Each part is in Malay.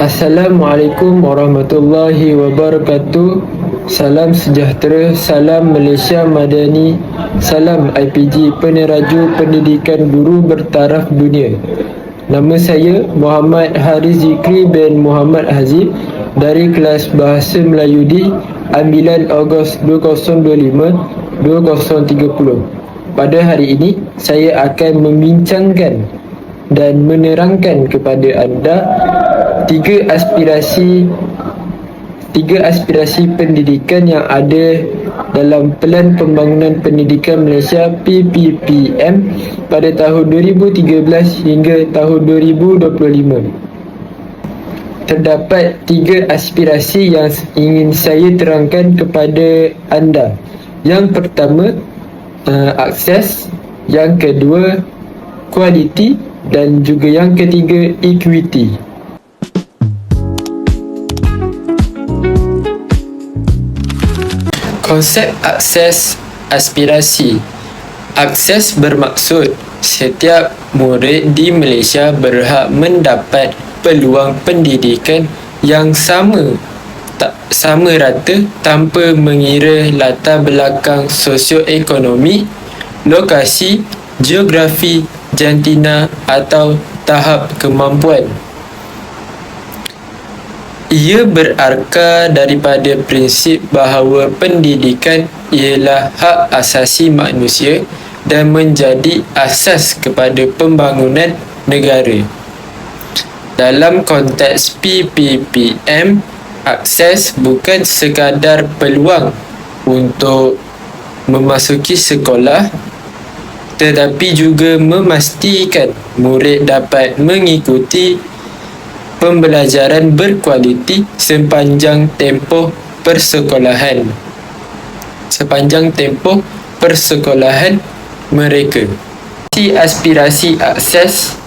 Assalamualaikum warahmatullahi wabarakatuh. Salam sejahtera, salam Malaysia Madani, salam IPG, peneraju pendidikan guru bertaraf dunia. Nama saya Muhammad Haris Zikri bin Muhammad Hazib dari kelas Bahasa Melayu D, ambilan Ogos 2025-2030. Pada hari ini, saya akan membincangkan dan menerangkan kepada anda tiga aspirasi pendidikan yang ada dalam Pelan Pembangunan Pendidikan Malaysia PPPM pada tahun 2013 hingga tahun 2025. Terdapat tiga aspirasi yang ingin saya terangkan kepada anda. Yang pertama, akses. Yang kedua, kualiti. Dan juga yang ketiga, equity. Konsep akses aspirasi. Akses bermaksud setiap murid di Malaysia berhak mendapat peluang pendidikan yang sama rata tanpa mengira latar belakang sosioekonomi, lokasi, geografi, jantina atau tahap kemampuan. Ia berarka daripada prinsip bahawa pendidikan ialah hak asasi manusia dan menjadi asas kepada pembangunan negara. Dalam konteks PPPM, akses bukan sekadar peluang untuk memasuki sekolah, tetapi juga memastikan murid dapat mengikuti pembelajaran berkualiti sepanjang tempoh persekolahan mereka. Aspirasi akses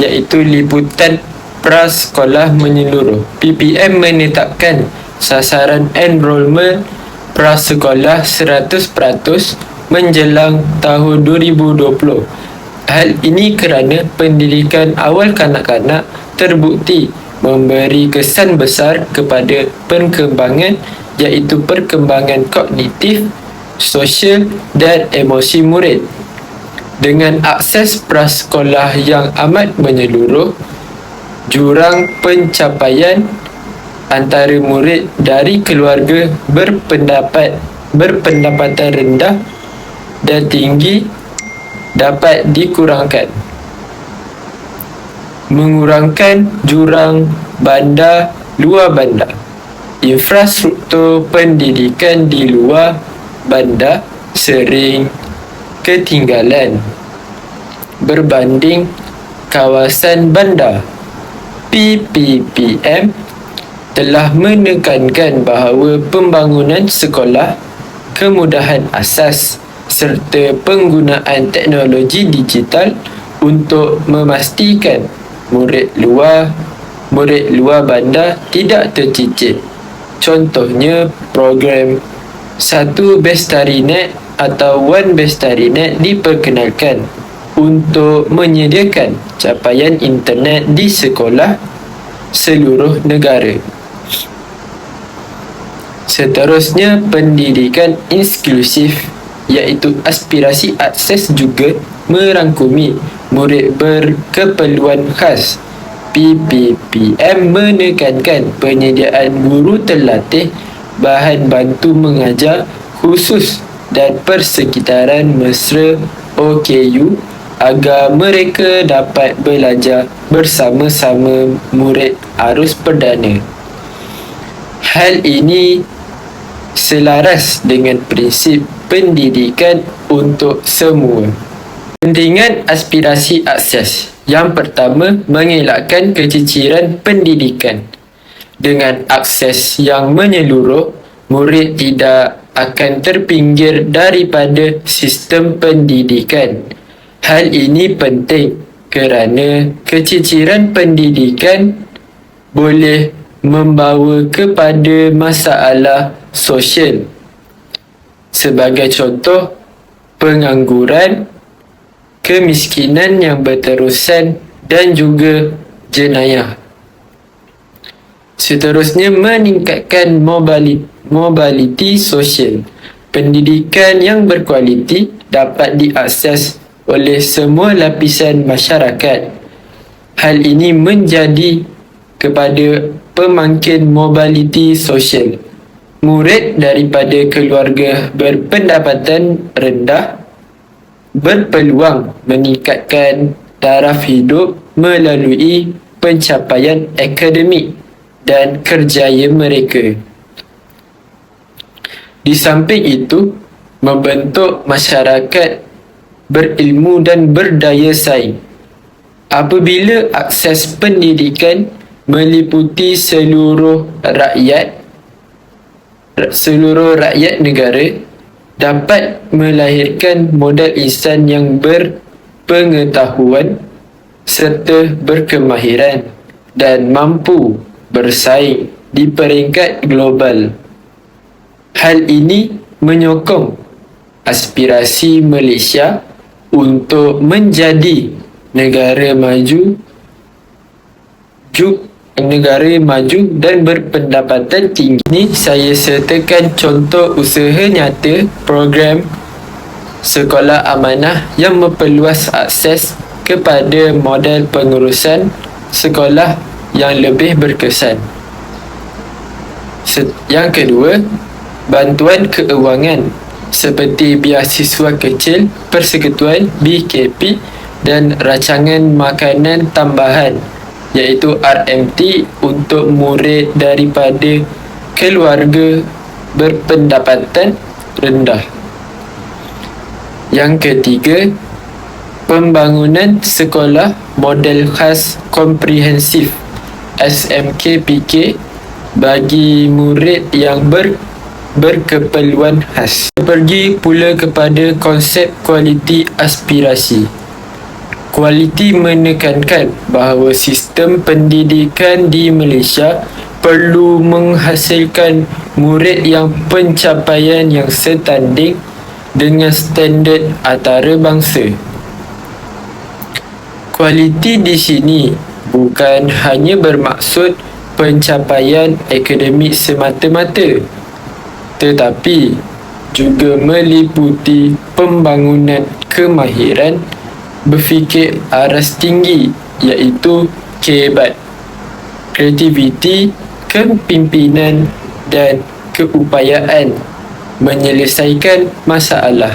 iaitu liputan prasekolah menyeluruh. PPM menetapkan sasaran enrolment prasekolah 100% menjelang tahun 2020. Hal ini kerana pendidikan awal kanak-kanak terbukti memberi kesan besar kepada perkembangan, iaitu perkembangan kognitif, sosial dan emosi murid. Dengan akses prasekolah yang amat menyeluruh, jurang pencapaian antara murid dari keluarga berpendapatan rendah dan tinggi dapat dikurangkan. Mengurangkan jurang bandar luar bandar. Infrastruktur pendidikan di luar bandar sering ketinggalan berbanding kawasan bandar. PPPM telah menekankan bahawa pembangunan sekolah, kemudahan asas serta penggunaan teknologi digital untuk memastikan murid luar bandar tidak tercicir. Contohnya, program Satu Bestari Net atau One Bestari Net diperkenalkan untuk menyediakan capaian internet di sekolah seluruh negara. Seterusnya, pendidikan inklusif iaitu aspirasi akses juga merangkumi murid berkeperluan khas. PPPM menekankan penyediaan guru terlatih, bahan bantu mengajar khusus dan persekitaran mesra OKU agar mereka dapat belajar bersama-sama murid arus perdana. Hal ini selaras dengan prinsip pendidikan untuk semua. Pentingan aspirasi akses. Yang pertama, mengelakkan keciciran pendidikan. Dengan akses yang menyeluruh, murid tidak akan terpinggir daripada sistem pendidikan. Hal ini penting kerana keciciran pendidikan boleh membawa kepada masalah sosial. Sebagai contoh, pengangguran, kemiskinan yang berterusan dan juga jenayah. Seterusnya, meningkatkan mobiliti sosial. Pendidikan yang berkualiti dapat diakses oleh semua lapisan masyarakat. Hal ini menjadi kepada pemangkin mobiliti sosial. Murid daripada keluarga berpendapatan rendah berpeluang meningkatkan taraf hidup melalui pencapaian akademik dan kerjaya mereka. Di samping itu, membentuk masyarakat berilmu dan berdaya saing. Apabila akses pendidikan meliputi seluruh rakyat negara, dapat melahirkan modal insan yang berpengetahuan serta berkemahiran dan mampu bersaing di peringkat global. Hal ini menyokong aspirasi Malaysia untuk menjadi negara maju dan berpendapatan tinggi. Ini saya sertakan contoh usaha nyata program Sekolah Amanah yang memperluas akses kepada modal pengurusan sekolah yang lebih berkesan. Yang kedua, bantuan keuangan seperti beasiswa kecil, persekutuan, BKP dan rancangan makanan tambahan iaitu RMT untuk murid daripada keluarga berpendapatan rendah. Yang ketiga, pembangunan sekolah model khas komprehensif SMKPK bagi murid yang berkeperluan khas. Pergi pula kepada konsep kualiti aspirasi. Kualiti menekankan bahawa sistem pendidikan di Malaysia perlu menghasilkan murid yang pencapaian yang setanding dengan standard antarabangsa. Kualiti di sini bukan hanya bermaksud pencapaian akademik semata-mata, tetapi juga meliputi pembangunan kemahiran berfikir aras tinggi iaitu kehebat, kreativiti, kepimpinan dan keupayaan menyelesaikan masalah.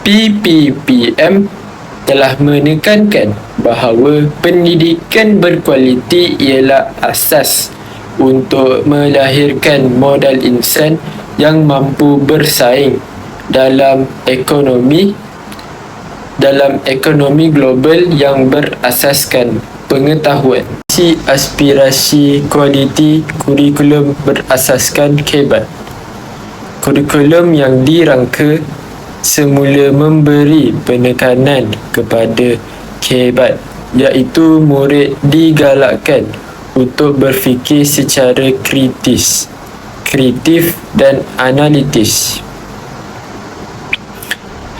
PPPM telah menekankan bahawa pendidikan berkualiti ialah asas untuk melahirkan modal insan yang mampu bersaing dalam ekonomi global yang berasaskan pengetahuan. Aspirasi kualiti kurikulum berasaskan kehebat. Kurikulum yang dirangka semula memberi penekanan kepada kehebat, iaitu murid digalakkan untuk berfikir secara kritis, kreatif dan analitis.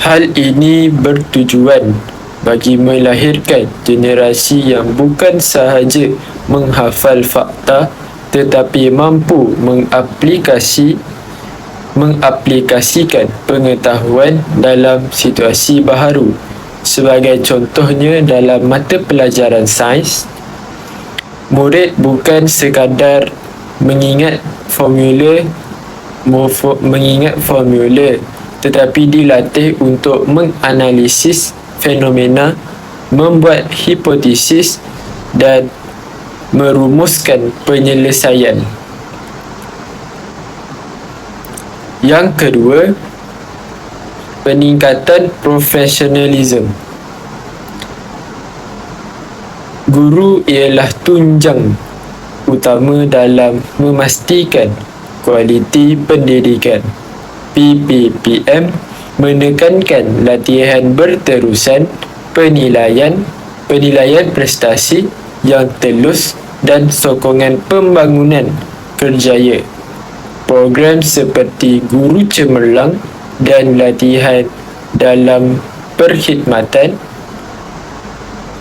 Hal ini bertujuan bagi melahirkan generasi yang bukan sahaja menghafal fakta tetapi mampu mengaplikasikan pengetahuan dalam situasi baharu. Sebagai contohnya, dalam mata pelajaran sains, murid bukan sekadar mengingat formula tetapi dilatih untuk menganalisis fenomena, membuat hipotesis dan merumuskan penyelesaian. Yang kedua, peningkatan profesionalisme. Guru ialah tunjang utama dalam memastikan kualiti pendidikan. PPPM menekankan latihan berterusan, penilaian prestasi yang telus dan sokongan pembangunan kerjaya. Program seperti guru cemerlang dan latihan dalam perkhidmatan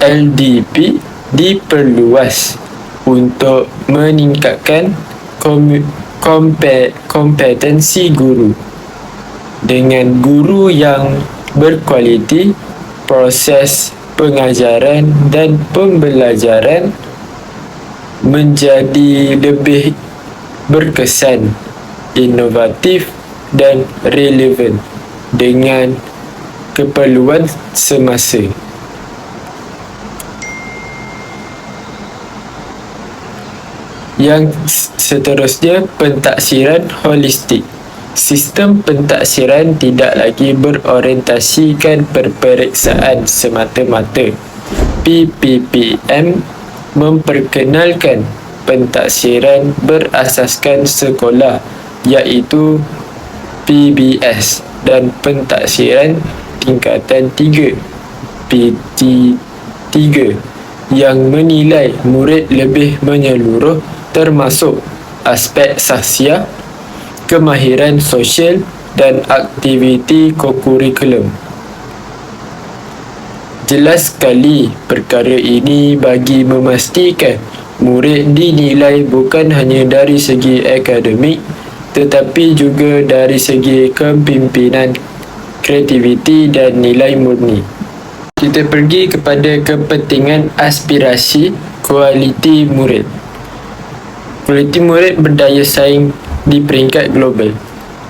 LDP diperluas untuk meningkatkan kompetensi guru. Dengan guru yang berkualiti, proses pengajaran dan pembelajaran menjadi lebih berkesan, inovatif dan relevan dengan keperluan semasa. Yang seterusnya, pentaksiran holistik. Sistem pentaksiran tidak lagi berorientasikan peperiksaan semata-mata. PPPM memperkenalkan pentaksiran berasaskan sekolah, iaitu PBS, dan pentaksiran tingkatan 3 PT3 yang menilai murid lebih menyeluruh termasuk aspek sahsiah, kemahiran sosial dan aktiviti kokurikulum. Jelas sekali perkara ini bagi memastikan murid dinilai bukan hanya dari segi akademik tetapi juga dari segi kepimpinan, kreativiti dan nilai murni. Kita pergi kepada kepentingan aspirasi kualiti murid. Kualiti murid berdaya saing di peringkat global.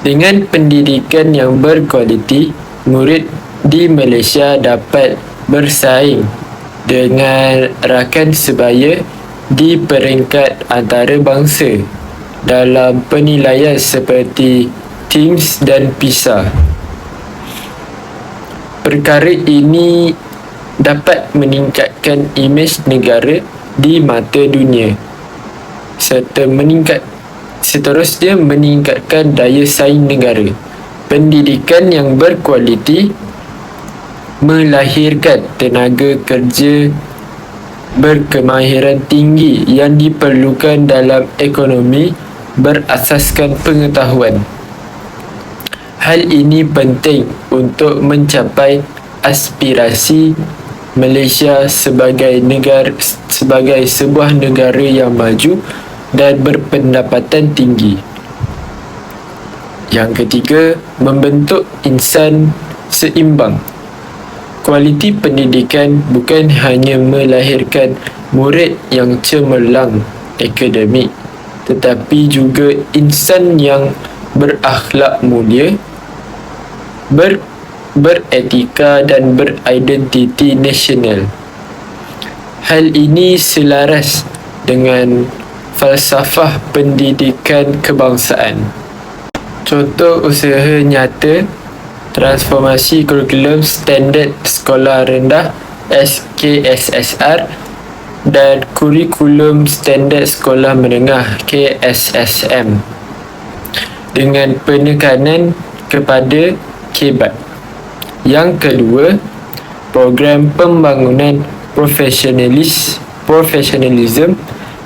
Dengan pendidikan yang berkualiti, murid di Malaysia dapat bersaing dengan rakan sebaya di peringkat antarabangsa dalam penilaian seperti TIMSS dan PISA. Perkara ini dapat meningkatkan imej negara di mata dunia serta seterusnya meningkatkan daya saing negara. Pendidikan yang berkualiti melahirkan tenaga kerja berkemahiran tinggi yang diperlukan dalam ekonomi berasaskan pengetahuan. Hal ini penting untuk mencapai aspirasi Malaysia sebagai sebuah negara yang maju dan berpendapatan tinggi. Yang ketiga, membentuk insan seimbang. Kualiti pendidikan bukan hanya melahirkan murid yang cemerlang akademik, tetapi juga insan yang berakhlak mulia, beretika dan beridentiti nasional. Hal ini selaras dengan falsafah pendidikan kebangsaan. Contoh usaha nyata transformasi kurikulum standard sekolah rendah SKSSR dan kurikulum standard sekolah menengah KSSM dengan penekanan kepada KBAT. Yang kedua, program pembangunan profesionalism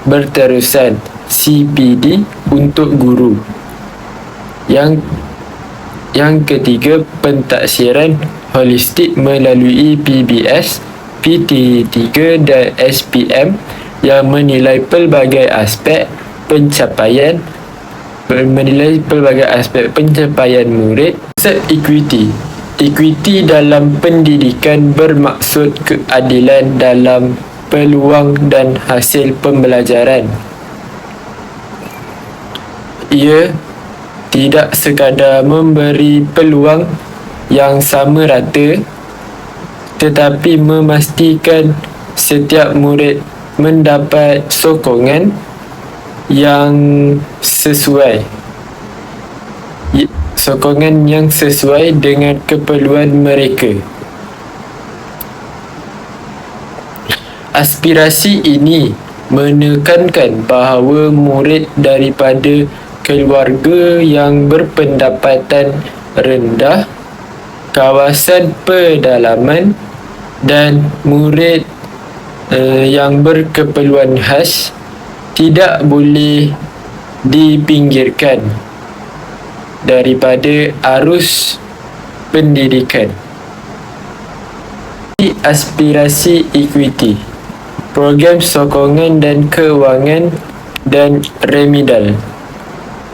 berterusan CPD untuk guru. Yang ketiga, pentaksiran holistik melalui PBS, PT3 dan SPM yang menilai pelbagai aspek pencapaian murid. Konsep equity dalam pendidikan bermaksud keadilan dalam peluang dan hasil pembelajaran. Ia tidak sekadar memberi peluang yang sama rata, tetapi memastikan setiap murid mendapat sokongan yang sesuai dengan keperluan mereka. Aspirasi ini menekankan bahawa murid daripada keluarga yang berpendapatan rendah, kawasan pedalaman dan murid yang berkeperluan khas tidak boleh dipinggirkan daripada arus pendidikan. Aspirasi equity. program sokongan dan kewangan, dan remedial.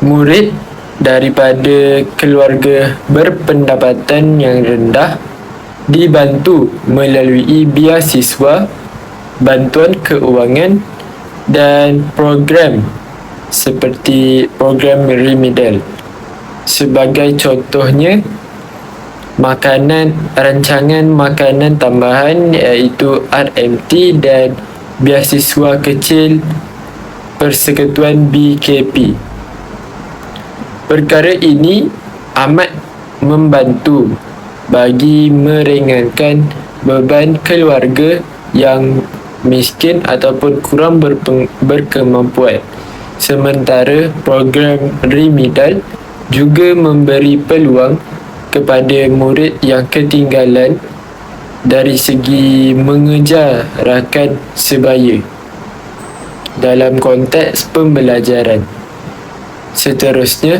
Murid daripada keluarga berpendapatan yang rendah dibantu melalui beasiswa, bantuan keuangan, dan program seperti program remedial. Sebagai contohnya, rancangan makanan tambahan iaitu RMT dan beasiswa kecil Persekutuan BKP. Perkara ini amat membantu bagi meringankan beban keluarga yang miskin ataupun kurang berkemampuan. Sementara program remedial juga memberi peluang kepada murid yang ketinggalan dari segi mengejar rakan sebaya dalam konteks pembelajaran. Seterusnya,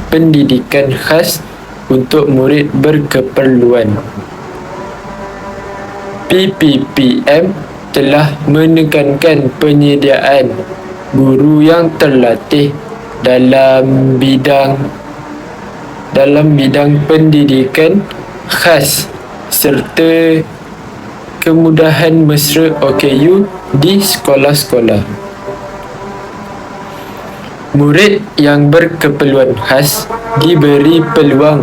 pendidikan khas untuk murid berkeperluan. PPPM telah menekankan penyediaan guru yang terlatih dalam bidang pendidikan khas serta kemudahan mesra OKU di sekolah-sekolah. Murid yang berkeperluan khas diberi peluang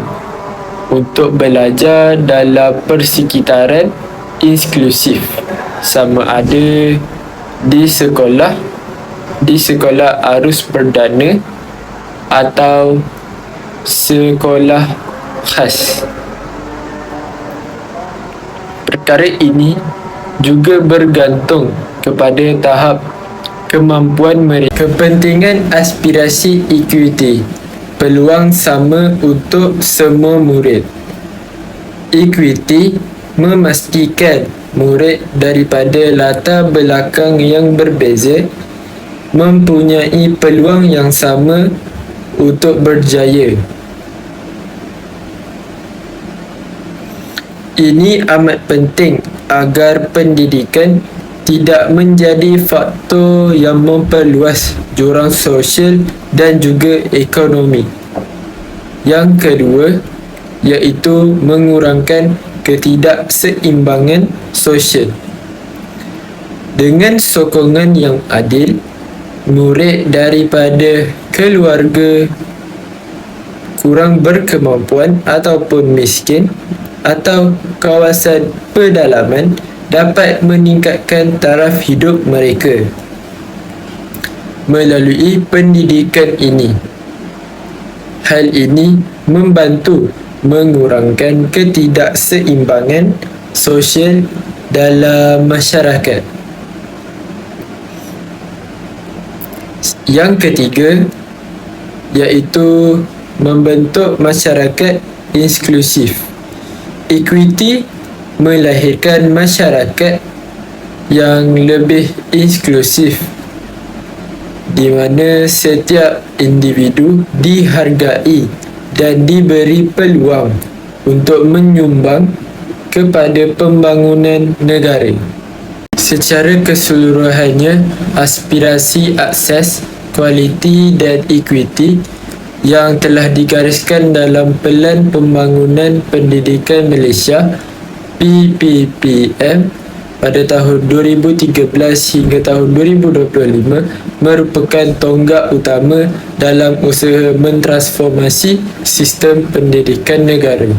untuk belajar dalam persekitaran inklusif, sama ada di sekolah arus perdana atau sekolah khas. Perkara ini juga bergantung kepada tahap kemampuan mereka. Kepentingan aspirasi equity, peluang sama untuk semua murid. Equity memastikan murid daripada latar belakang yang berbeza mempunyai peluang yang sama untuk berjaya. Ini amat penting agar pendidikan tidak menjadi faktor yang memperluas jurang sosial dan juga ekonomi. Yang kedua, iaitu mengurangkan ketidakseimbangan sosial. Dengan sokongan yang adil, murid daripada keluarga kurang berkemampuan ataupun miskin atau kawasan pedalaman dapat meningkatkan taraf hidup mereka melalui pendidikan ini. Hal ini membantu mengurangkan ketidakseimbangan sosial dalam masyarakat. Yang ketiga, iaitu membentuk masyarakat inklusif. Equity melahirkan masyarakat yang lebih inklusif, di mana setiap individu dihargai dan diberi peluang untuk menyumbang kepada pembangunan negara. Secara keseluruhannya, aspirasi akses, kualiti dan equity yang telah digariskan dalam Pelan Pembangunan Pendidikan Malaysia PPPM pada tahun 2013 hingga tahun 2025 merupakan tonggak utama dalam usaha mentransformasi sistem pendidikan negara.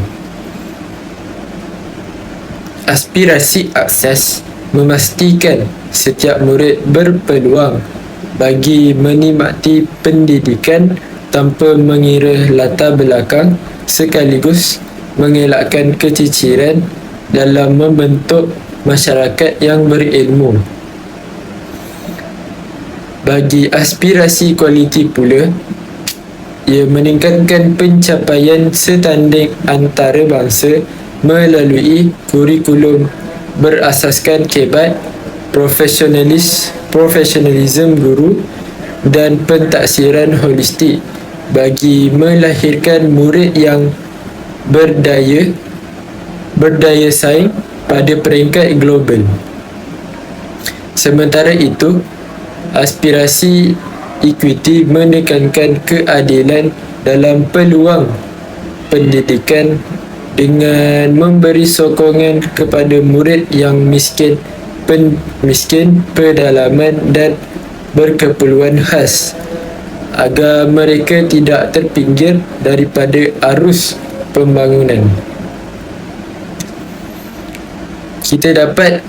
Aspirasi akses memastikan setiap murid berpeluang bagi menikmati pendidikan tanpa mengira latar belakang, sekaligus mengelakkan keciciran dalam membentuk masyarakat yang berilmu. Bagi aspirasi kualiti pula, ia meningkatkan pencapaian setanding antarabangsa melalui kurikulum berasaskan kebat, profesionalisme guru dan pentaksiran holistik bagi melahirkan murid yang berdaya saing pada peringkat global. Sementara itu, aspirasi equity menekankan keadilan dalam peluang pendidikan dengan memberi sokongan kepada murid yang miskin, pedalaman dan berkeperluan khas agar mereka tidak terpinggir daripada arus pembangunan. Kita dapat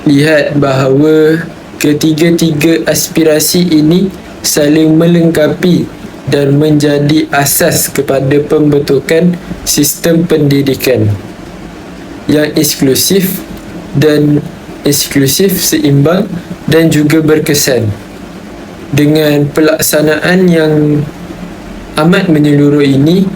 lihat bahawa ketiga-tiga aspirasi ini saling melengkapi dan menjadi asas kepada pembentukan sistem pendidikan yang inklusif, seimbang dan juga berkesan. Dengan pelaksanaan yang amat menyeluruh ini,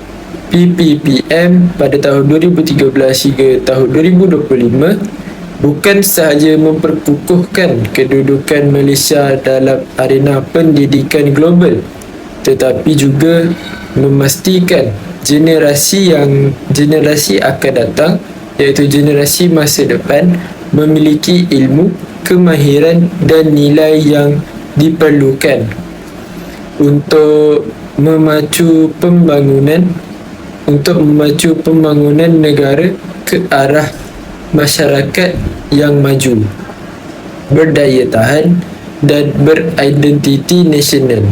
PPPM pada tahun 2013 hingga tahun 2025 bukan sahaja memperkukuhkan kedudukan Malaysia dalam arena pendidikan global, tetapi juga memastikan generasi akan datang, iaitu generasi masa depan, memiliki ilmu, kemahiran dan nilai yang diperlukan untuk memacu pembangunan negara ke arah masyarakat yang maju, berdaya tahan dan beridentiti nasional.